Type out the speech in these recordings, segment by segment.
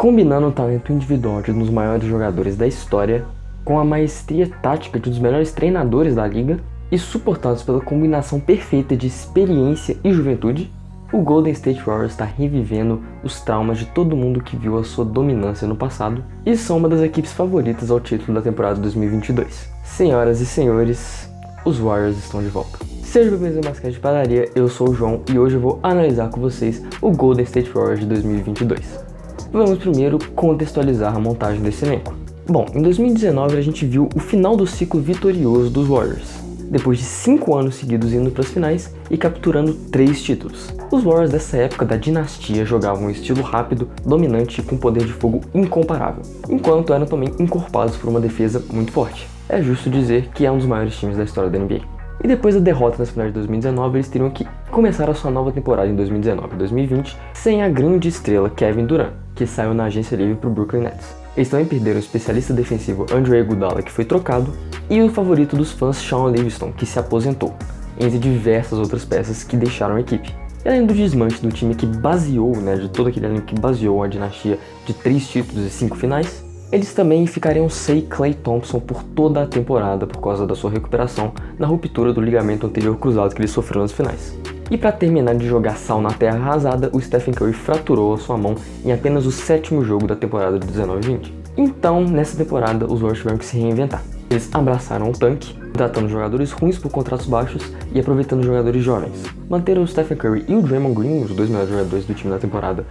Combinando o talento individual de um dos maiores jogadores da história com a maestria tática de um dos melhores treinadores da liga e suportados pela combinação perfeita de experiência e juventude, o Golden State Warriors está revivendo os traumas de todo mundo que viu a sua dominância no passado e são uma das equipes favoritas ao título da temporada 2022. Senhoras e senhores, os Warriors estão de volta. Sejam bem-vindos ao Basquete de Padaria, eu sou o João e hoje eu vou analisar com vocês o Golden State Warriors de 2022. Vamos primeiro contextualizar a montagem desse elenco. Bom, em 2019 a gente viu o final do ciclo vitorioso dos Warriors, depois de 5 anos seguidos indo para as finais e capturando 3 títulos. Os Warriors dessa época da dinastia jogavam um estilo rápido, dominante e com poder de fogo incomparável, enquanto eram também encorpados por uma defesa muito forte. É justo dizer que é um dos maiores times da história da NBA. E depois da derrota nas finais de 2019, eles teriam que começar a sua nova temporada em 2019 e 2020 sem a grande estrela Kevin Durant, que saiu na agência livre para o Brooklyn Nets. Eles também perderam o especialista defensivo Andre Iguodala, que foi trocado, e o favorito dos fãs Shaun Livingston, que se aposentou, entre diversas outras peças que deixaram a equipe. E além do desmanche do time que baseou, de todo aquele elenco que baseou a dinastia de 3 títulos e 5 finais, eles também ficariam sem Klay Thompson por toda a temporada por causa da sua recuperação na ruptura do ligamento anterior cruzado que ele sofreu nas finais. E para terminar de jogar sal na terra arrasada, o Stephen Curry fraturou a sua mão em apenas o 7º jogo da temporada de 19-20. Então, nessa temporada, os Warriors tiveram que se reinventar. Eles abraçaram o tanque, tratando jogadores ruins por contratos baixos e aproveitando jogadores jovens. Manteram o Stephen Curry e o Draymond Green, os 2 melhores jogadores do time da temporada,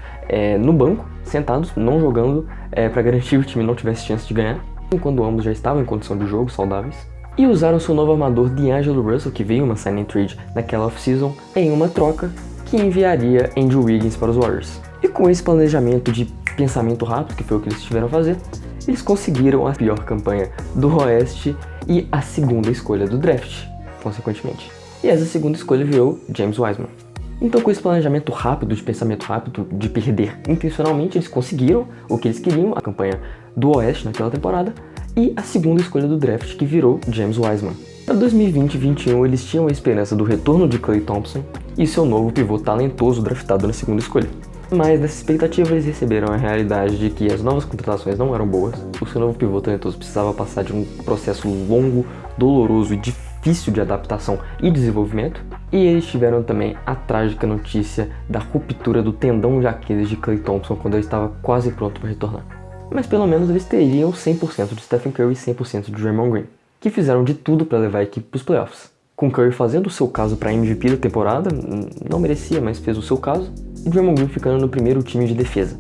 no banco, sentados, não jogando, para garantir que o time não tivesse chance de ganhar, enquanto ambos já estavam em condição de jogo, saudáveis. E usaram seu novo armador D'Angelo Russell, que veio uma signing trade naquela off-season, em uma troca que enviaria Andrew Wiggins para os Warriors. E com esse planejamento de pensamento rápido, que foi o que eles tiveram a fazer, eles conseguiram a pior campanha do Oeste e a segunda escolha do draft, consequentemente. E essa segunda escolha virou James Wiseman. Então, com esse planejamento rápido, de pensamento rápido, de perder intencionalmente, eles conseguiram o que eles queriam, a campanha do Oeste naquela temporada, e a segunda escolha do draft, que virou James Wiseman. Para 2020 e 2021, eles tinham a esperança do retorno de Klay Thompson e seu novo pivô talentoso draftado na segunda escolha. Mas dessa expectativa eles receberam a realidade de que as novas contratações não eram boas, o seu novo pivô talentoso precisava passar de um processo longo, doloroso e difícil de adaptação e desenvolvimento, e eles tiveram também a trágica notícia da ruptura do tendão de Aquiles de Klay Thompson quando ele estava quase pronto para retornar. Mas pelo menos eles teriam 100% de Stephen Curry e 100% de Draymond Green, que fizeram de tudo para levar a equipe para os playoffs. Com Curry fazendo o seu caso para MVP da temporada, não merecia, mas fez o seu caso, e Draymond Green ficando no primeiro time de defesa.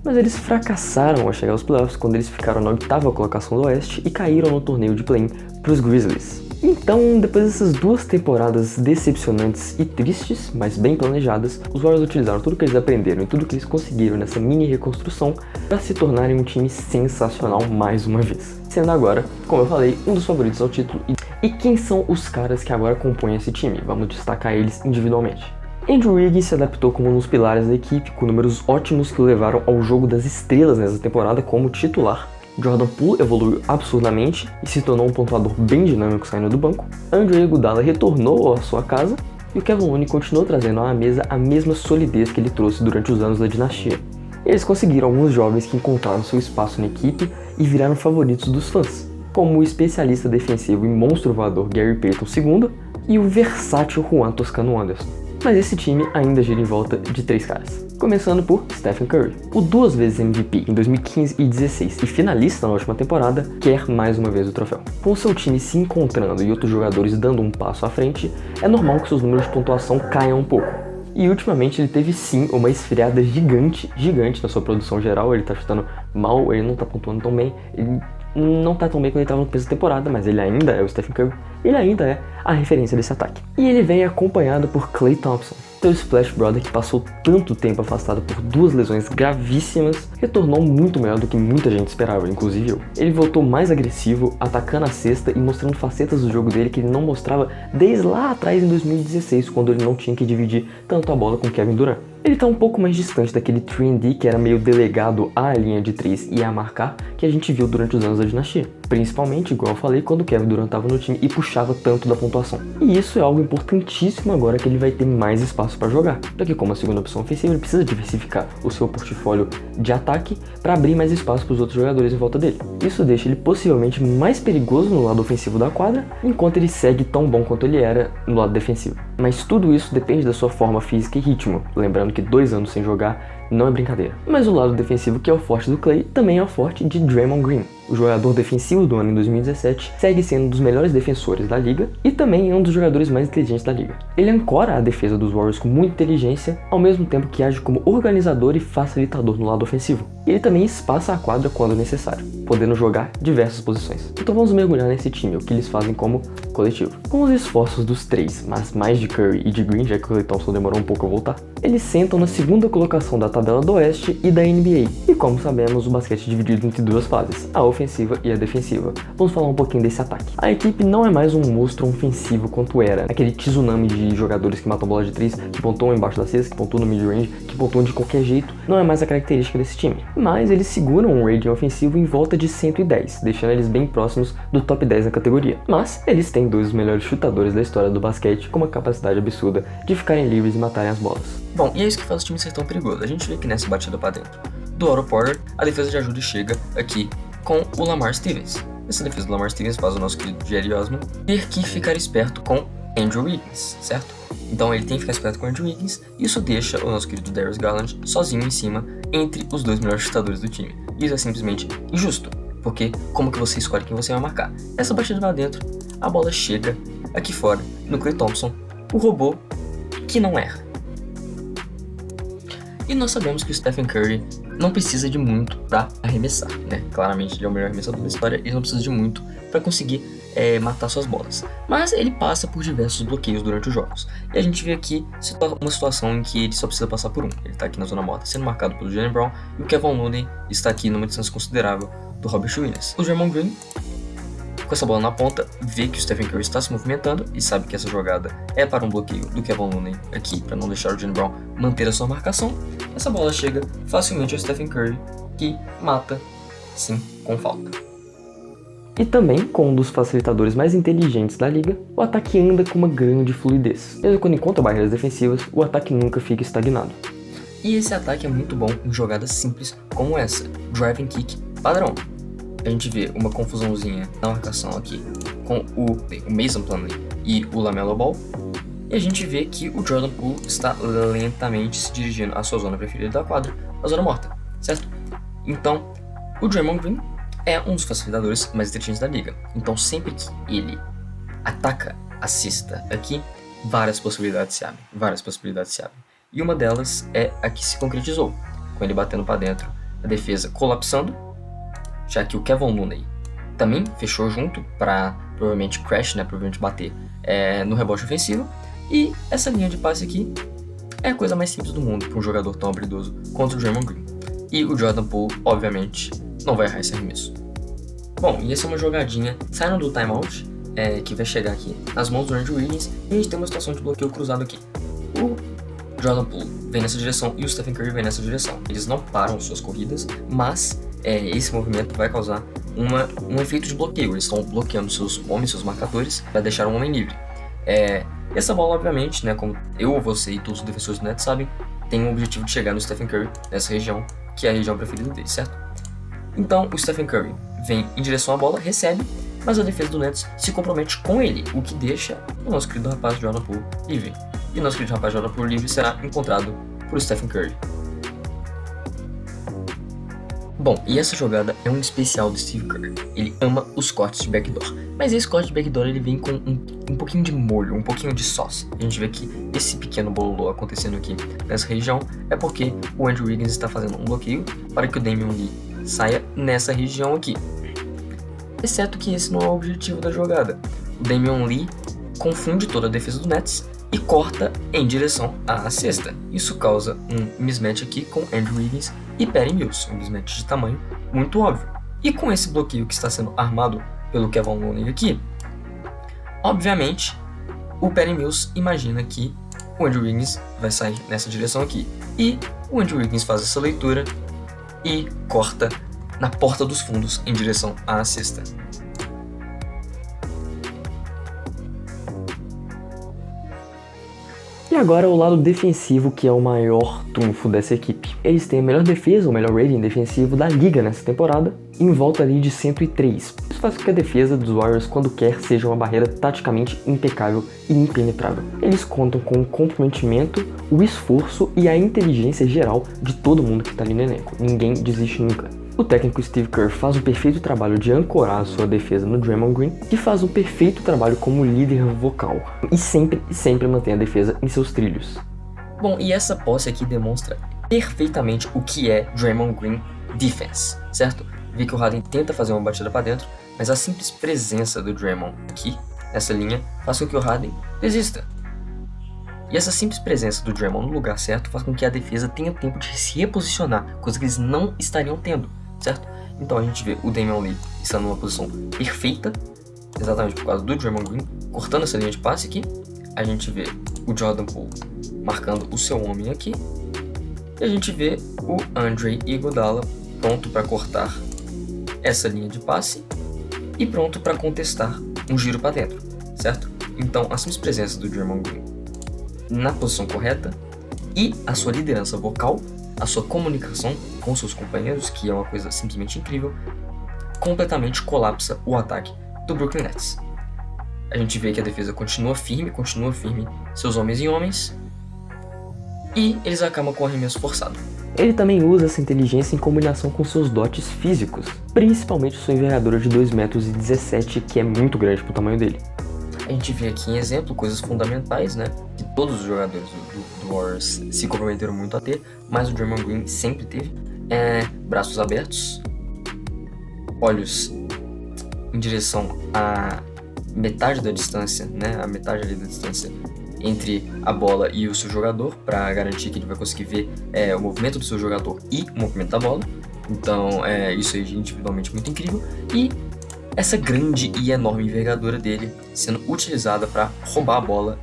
Mas eles fracassaram ao chegar aos playoffs quando eles ficaram na 8ª colocação do Oeste e caíram no torneio de play-in para os Grizzlies. Então, depois dessas 2 temporadas decepcionantes e tristes, mas bem planejadas, os Warriors utilizaram tudo que eles aprenderam e tudo que eles conseguiram nessa mini reconstrução para se tornarem um time sensacional mais uma vez. Sendo agora, como eu falei, um dos favoritos ao título. E quem são os caras que agora compõem esse time? Vamos destacar eles individualmente. Andrew Wiggins se adaptou como um dos pilares da equipe, com números ótimos que o levaram ao jogo das estrelas nessa temporada como titular. Jordan Poole evoluiu absurdamente e se tornou um pontuador bem dinâmico saindo do banco. Andre Iguodala retornou à sua casa e o Kevin Looney continuou trazendo à mesa a mesma solidez que ele trouxe durante os anos da dinastia. Eles conseguiram alguns jovens que encontraram seu espaço na equipe e viraram favoritos dos fãs, como o especialista defensivo e monstro voador Gary Payton II e o versátil Juan Toscano Anderson. Mas esse time ainda gira em volta de 3 caras. Começando por Stephen Curry. O 2 vezes MVP em 2015 e 2016 e finalista na última temporada, quer mais uma vez o troféu. Com seu time se encontrando e outros jogadores dando um passo à frente, é normal que seus números de pontuação caiam um pouco. E ultimamente ele teve sim uma esfriada gigante na sua produção geral. Ele tá chutando mal, ele não tá pontuando tão bem, ele não tá tão bem quando ele tava no começo da temporada, mas ele ainda é o Stephen Curry, ele ainda é a referência desse ataque. E ele vem acompanhado por Klay Thompson, seu Splash Brother que passou tanto tempo afastado por 2 lesões gravíssimas, retornou muito melhor do que muita gente esperava, inclusive eu. Ele voltou mais agressivo, atacando a cesta e mostrando facetas do jogo dele que ele não mostrava desde lá atrás em 2016, quando ele não tinha que dividir tanto a bola com Kevin Durant. Ele tá um pouco mais distante daquele 3&D que era meio delegado à linha de 3 e a marcar que a gente viu durante os anos da dinastia. Principalmente, igual eu falei, quando o Kevin Durant estava no time e puxava tanto da pontuação. E isso é algo importantíssimo agora que ele vai ter mais espaço para jogar, porque como a segunda opção ofensiva ele precisa diversificar o seu portfólio de ataque para abrir mais espaço para os outros jogadores em volta dele. Isso deixa ele possivelmente mais perigoso no lado ofensivo da quadra, enquanto ele segue tão bom quanto ele era no lado defensivo. Mas tudo isso depende da sua forma física e ritmo, lembrando que 2 anos sem jogar não é brincadeira. Mas o lado defensivo, que é o forte do Klay, também é o forte de Draymond Green. O jogador defensivo do ano em 2017 segue sendo um dos melhores defensores da liga e também é um dos jogadores mais inteligentes da liga. Ele ancora a defesa dos Warriors com muita inteligência, ao mesmo tempo que age como organizador e facilitador no lado ofensivo. E ele também espaça a quadra quando necessário, podendo jogar diversas posições. Então vamos mergulhar nesse time, o que eles fazem como coletivo. Com os esforços dos três, mas mais de Curry e de Green, já que o Klay Thompson demorou um pouco a voltar, eles sentam na segunda colocação da tabela do Oeste e da NBA. E como sabemos, o basquete é dividido entre 2 fases, a ofensiva e a defensiva. Vamos falar um pouquinho desse ataque. A equipe não é mais um monstro ofensivo quanto era, aquele tsunami de jogadores que matam bola de 3, que pontuam embaixo da cesta, que pontuam no mid-range, que pontuam de qualquer jeito, não é mais a característica desse time. Mas eles seguram um rating ofensivo em volta de 110, deixando eles bem próximos do top 10 na categoria. Mas eles têm 2 dos melhores chutadores da história do basquete, com uma capacidade absurda de ficarem livres e matarem as bolas. Bom, e é isso que faz o time ser tão perigoso. A gente vê que nessa batida pra dentro do Otto Porter, a defesa de ajuda chega aqui com o Lamar Stevens. Essa defesa do Lamar Stevens faz o nosso querido Jerry Osman ter que ficar esperto com Andrew Wiggins, certo? Então ele tem que ficar esperto com Andrew Wiggins, e isso deixa o nosso querido Darius Garland sozinho em cima entre os 2 melhores chutadores do time. Isso é simplesmente injusto, porque como que você escolhe quem você vai marcar? Essa batida pra dentro, a bola chega aqui fora no Klay Thompson, o robô que não erra. E nós sabemos que o Stephen Curry não precisa de muito para arremessar, né? Claramente ele é o melhor arremessador da história, ele não precisa de muito para conseguir matar suas bolas. Mas ele passa por diversos bloqueios durante os jogos. E a gente vê aqui uma situação em que ele só precisa passar por um. Ele está aqui na zona morta sendo marcado pelo Jaylen Brown, e o Kevin Looney está aqui numa distância considerável do Robert Williams. O Draymond Green, com essa bola na ponta, vê que o Stephen Curry está se movimentando e sabe que essa jogada é para um bloqueio do Kevin Looney aqui, para não deixar o Jaylen Brown manter a sua marcação. Essa bola chega facilmente ao Stephen Curry, que mata, sim, com falta. E também, com um dos facilitadores mais inteligentes da liga, o ataque anda com uma grande fluidez. Mesmo quando encontra barreiras defensivas, o ataque nunca fica estagnado. E esse ataque é muito bom em jogadas simples como essa, driving kick padrão. A gente vê uma confusãozinha na marcação aqui com o Mason Plumlee e o LaMelo Ball. E a gente vê que o Jordan Poole está lentamente se dirigindo à sua zona preferida da quadra, a zona morta, certo? Então, o Draymond Green é um dos facilitadores mais inteligentes da liga. Então, sempre que ele ataca a cesta aqui, várias possibilidades se abrem. E uma delas é a que se concretizou, com ele batendo para dentro, a defesa colapsando, já que o Kevin Looney também fechou junto para provavelmente crash, né, provavelmente bater no rebote ofensivo. E essa linha de passe aqui é a coisa mais simples do mundo para um jogador tão habilidoso quanto o Draymond Green. E o Jordan Poole, obviamente, não vai errar esse arremesso. Bom, e essa é uma jogadinha saindo do timeout, que vai chegar aqui nas mãos do Andrew Wiggins, e a gente tem uma situação de bloqueio cruzado aqui. O Jordan Poole vem nessa direção e o Stephen Curry vem nessa direção. Eles não param suas corridas, mas esse movimento vai causar um efeito de bloqueio. Eles estão bloqueando seus homens, seus marcadores, para deixar um homem livre. Essa bola, obviamente, né, como eu, você e todos os defensores do Nets sabem, tem o objetivo de chegar no Stephen Curry, nessa região, que é a região preferida dele, certo? Então, o Stephen Curry vem em direção à bola, recebe, mas a defesa do Nets se compromete com ele, o que deixa o nosso querido rapaz Jordan Poole livre. E o nosso querido rapaz Jordan Poole livre será encontrado por Stephen Curry. Bom, e essa jogada é um especial do Steve Kerr. Ele ama os cortes de backdoor. Mas esse corte de backdoor ele vem com um pouquinho de molho, um pouquinho de sauce. A gente vê que esse pequeno bololô acontecendo aqui nessa região é porque o Andrew Wiggins está fazendo um bloqueio para que o Damian Lee saia nessa região aqui. Exceto que esse não é o objetivo da jogada. O Damian Lee confunde toda a defesa do Nets e corta em direção à cesta. Isso causa um mismatch aqui com Andrew Wiggins e Patty Mills, um mismatch de tamanho muito óbvio. E com esse bloqueio que está sendo armado pelo Kevin Looney aqui, obviamente, o Patty Mills imagina que o Andrew Wiggins vai sair nessa direção aqui. E o Andrew Wiggins faz essa leitura e corta na porta dos fundos em direção à cesta. E agora o lado defensivo, que é o maior trunfo dessa equipe. Eles têm a melhor defesa, o melhor rating defensivo da liga nessa temporada, em volta ali de 103. Isso faz com que a defesa dos Warriors, quando quer, seja uma barreira taticamente impecável e impenetrável. Eles contam com o comprometimento, o esforço e a inteligência geral de todo mundo que está ali no elenco. Ninguém desiste nunca. O técnico Steve Kerr faz um perfeito trabalho de ancorar a sua defesa no Draymond Green, que faz um perfeito trabalho como líder vocal e sempre mantém a defesa em seus trilhos. Bom, e essa posse aqui demonstra perfeitamente o que é Draymond Green defense, certo? Vê que o Harden tenta fazer uma batida para dentro, mas a simples presença do Draymond aqui, nessa linha, faz com que o Harden desista. E essa simples presença do Draymond no lugar certo faz com que a defesa tenha tempo de se reposicionar, coisa que eles não estariam tendo, certo? Então a gente vê o Damian Lee estando numa posição perfeita, exatamente por causa do Draymond Green, cortando essa linha de passe aqui. A gente vê o Jordan Poole marcando o seu homem aqui. E a gente vê o Andre Iguodala pronto para cortar essa linha de passe e pronto para contestar um giro para dentro, certo? Então a simples presença do Draymond Green na posição correta e a sua liderança vocal, a sua comunicação com seus companheiros, que é uma coisa simplesmente incrível, completamente colapsa o ataque do Brooklyn Nets. A gente vê que a defesa continua firme, seus homens em homens, e eles acabam com o arremesso forçado. Ele também usa essa inteligência em combinação com seus dotes físicos, principalmente sua envergadura de 2,17 metros, que é muito grande pro tamanho dele. A gente vê aqui em exemplo coisas fundamentais, né, que todos os jogadores do Warriors se comprometeram muito a ter, mas o Draymond Green sempre teve. Braços abertos, olhos em direção à metade da distância, né, a metade ali da distância entre a bola e o seu jogador, para garantir que ele vai conseguir ver o movimento do seu jogador e o movimento da bola. Então isso aí é individualmente muito incrível. E essa grande e enorme envergadura dele sendo utilizada para roubar a bola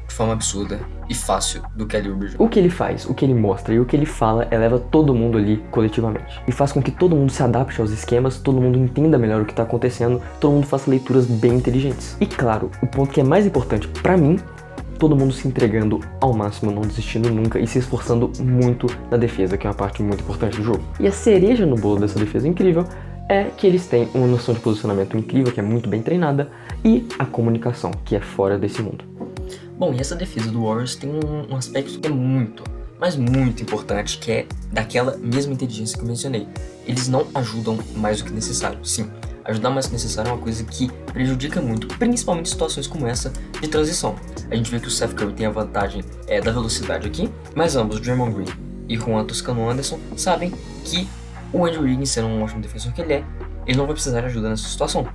de forma absurda e fácil do Kelly Oubre. O que ele faz, o que ele mostra e o que ele fala eleva todo mundo ali coletivamente. E faz com que todo mundo se adapte aos esquemas, todo mundo entenda melhor o que está acontecendo, todo mundo faça leituras bem inteligentes. E claro, o ponto que é mais importante para mim, todo mundo se entregando ao máximo, não desistindo nunca e se esforçando muito na defesa, que é uma parte muito importante do jogo. E a cereja no bolo dessa defesa incrível é que eles têm uma noção de posicionamento incrível, que é muito bem treinada, e a comunicação, que é fora desse mundo. Bom, e essa defesa do Warriors tem um aspecto que é muito, mas muito importante, que é daquela mesma inteligência que eu mencionei. Eles não ajudam mais do que necessário. Sim, ajudar mais do que necessário é uma coisa que prejudica muito, principalmente em situações como essa de transição. A gente vê que o Seth Curry tem a vantagem da velocidade aqui, mas ambos, Draymond Green e Juan Toscano Anderson, sabem que o Andrew Wiggins, sendo um ótimo defensor que ele não vai precisar de ajuda nessa situação.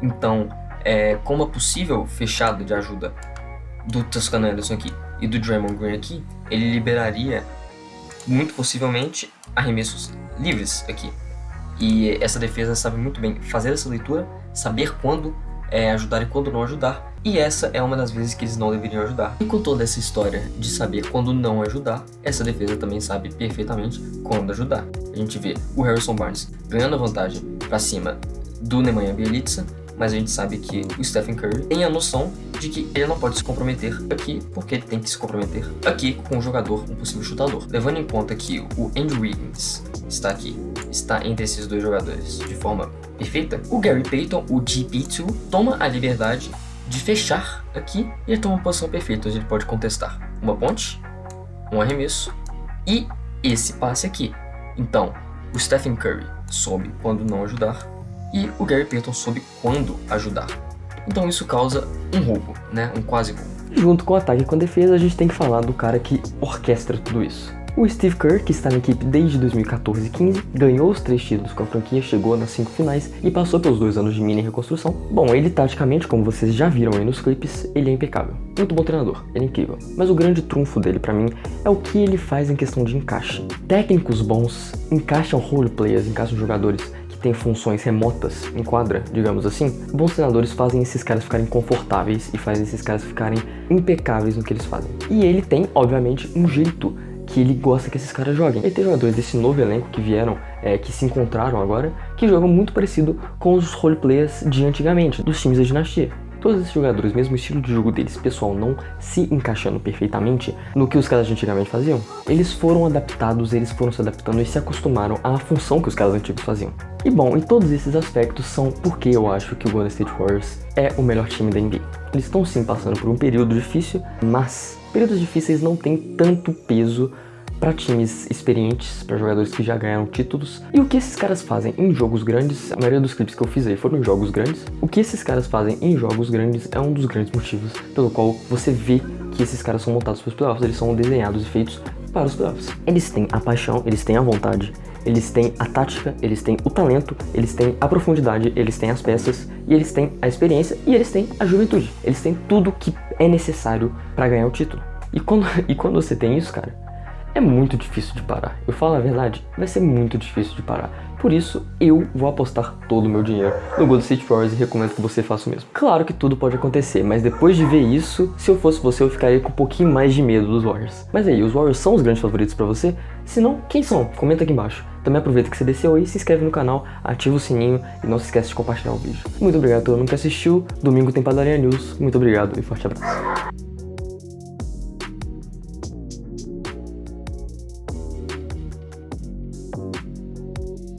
Então, com uma possível fechada de ajuda do Toscano Anderson aqui e do Draymond Green aqui, ele liberaria, muito possivelmente, arremessos livres aqui. E essa defesa sabe muito bem fazer essa leitura, saber quando ajudar e quando não ajudar. E essa é uma das vezes que eles não deveriam ajudar. E com toda essa história de saber quando não ajudar, essa defesa também sabe perfeitamente quando ajudar. A gente vê o Harrison Barnes ganhando a vantagem para cima do Nemanja Bjelica, mas a gente sabe que o Stephen Curry tem a noção de que ele não pode se comprometer aqui, porque ele tem que se comprometer aqui com um jogador, um possível chutador. Levando em conta que o Andrew Wiggins está aqui, está entre esses dois jogadores de forma perfeita, o Gary Payton, o GP2, toma a liberdade de fechar aqui e ele toma uma posição perfeita, onde ele pode contestar uma ponte, um arremesso e esse passe aqui. Então, o Stephen Curry soube quando não ajudar e o Gary Payton soube quando ajudar. Então isso causa um roubo, né? Um quase roubo. Junto com o ataque e com a defesa, a gente tem que falar do cara que orquestra tudo isso. O Steve Kerr, que está na equipe desde 2014 e 15, ganhou os 3 títulos com a franquia, chegou nas 5 finais e passou pelos 2 anos de mini reconstrução. Bom, ele taticamente, como vocês já viram aí nos clipes, ele é impecável. Muito bom treinador, ele é incrível. Mas o grande trunfo dele pra mim é o que ele faz em questão de encaixe. Técnicos bons encaixam role players, encaixam jogadores que tem funções remotas em quadra, digamos assim, bons treinadores fazem esses caras ficarem confortáveis e fazem esses caras ficarem impecáveis no que eles fazem. E ele tem, obviamente, um jeito que ele gosta que esses caras joguem. Ele tem jogadores desse novo elenco que vieram, que se encontraram agora, que jogam muito parecido com os roleplayers de antigamente, dos times da dinastia. Todos esses jogadores, mesmo o estilo de jogo deles, pessoal, não se encaixando perfeitamente no que os caras de antigamente faziam, eles foram adaptados, eles foram se adaptando e se acostumaram à função que os caras antigos faziam. E bom, e todos esses aspectos são porque eu acho que o Golden State Warriors é o melhor time da NBA. Eles estão sim passando por um período difícil, mas períodos difíceis não têm tanto peso para times experientes, para jogadores que já ganharam títulos. E o que esses caras fazem em jogos grandes, a maioria dos clipes que eu fiz aí foram em jogos grandes, o que esses caras fazem em jogos grandes é um dos grandes motivos pelo qual você vê que esses caras são montados para os playoffs, eles são desenhados e feitos para os playoffs. Eles têm a paixão, eles têm a vontade, eles têm a tática, eles têm o talento, eles têm a profundidade, eles têm as peças, e eles têm a experiência, e eles têm a juventude. Eles têm tudo que é necessário para ganhar o título. E quando você tem isso, cara, é muito difícil de parar. Eu falo a verdade, vai ser muito difícil de parar. Por isso, eu vou apostar todo o meu dinheiro no Golden State Warriors e recomendo que você faça o mesmo. Claro que tudo pode acontecer, mas depois de ver isso, se eu fosse você, eu ficaria com um pouquinho mais de medo dos Warriors. Mas aí, os Warriors são os grandes favoritos pra você? Se não, quem são? Comenta aqui embaixo. Também aproveita que você desceu aí, se inscreve no canal, ativa o sininho e não se esquece de compartilhar o vídeo. Muito obrigado a todo mundo que assistiu. Domingo tem Padaria News. Muito obrigado e forte abraço.